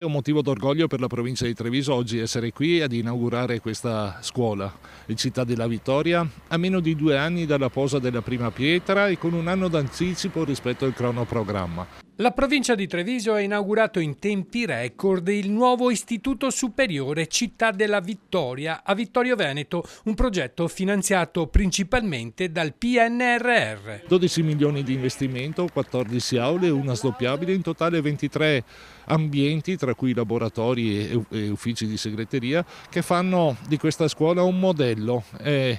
È un motivo d'orgoglio per la provincia di Treviso oggi essere qui ad inaugurare questa scuola, il Città della Vittoria, a meno di 2 anni dalla posa della prima pietra e con un anno d'anticipo rispetto al cronoprogramma. La provincia di Treviso ha inaugurato in tempi record il nuovo Istituto Superiore Città della Vittoria a Vittorio Veneto, un progetto finanziato principalmente dal PNRR. 12 milioni di investimento, 14 aule, una sdoppiabile, in totale 23 ambienti, tra cui laboratori e uffici di segreteria, che fanno di questa scuola un modello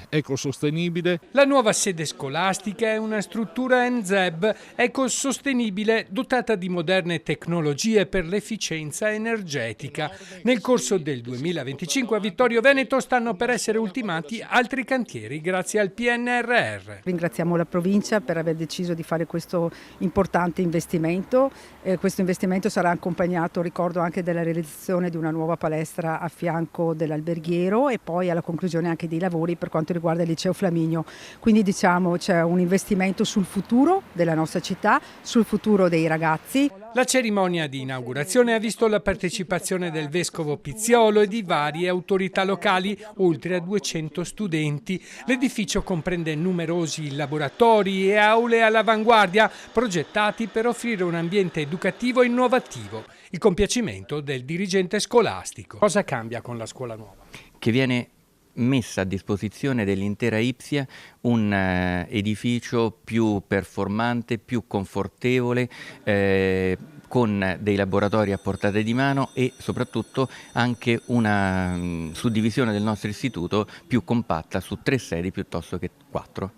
ecosostenibile. La nuova sede scolastica è una struttura NZEB ecosostenibile dotata di moderne tecnologie per l'efficienza energetica. Nel corso del 2025 a Vittorio Veneto stanno per essere ultimati altri cantieri grazie al PNRR. Ringraziamo la provincia per aver deciso di fare questo importante investimento. Questo investimento sarà accompagnato, ricordo, anche della realizzazione di una nuova palestra a fianco dell'alberghiero e poi alla conclusione anche dei lavori per quanto riguarda il liceo Flaminio. Quindi diciamo c'è un investimento sul futuro della nostra città, sul futuro dei ragazzi. La cerimonia di inaugurazione ha visto la partecipazione del vescovo Pizziolo e di varie autorità locali, oltre a 200 studenti. L'edificio comprende numerosi laboratori e aule all'avanguardia, progettati per offrire un ambiente educativo innovativo. Il compiacimento del dirigente scolastico. Cosa cambia con la scuola nuova? Che viene messa a disposizione dell'intera Ipsia un edificio più performante, più confortevole, con dei laboratori a portata di mano e soprattutto anche una suddivisione del nostro istituto più compatta su 3 sedi piuttosto che 4.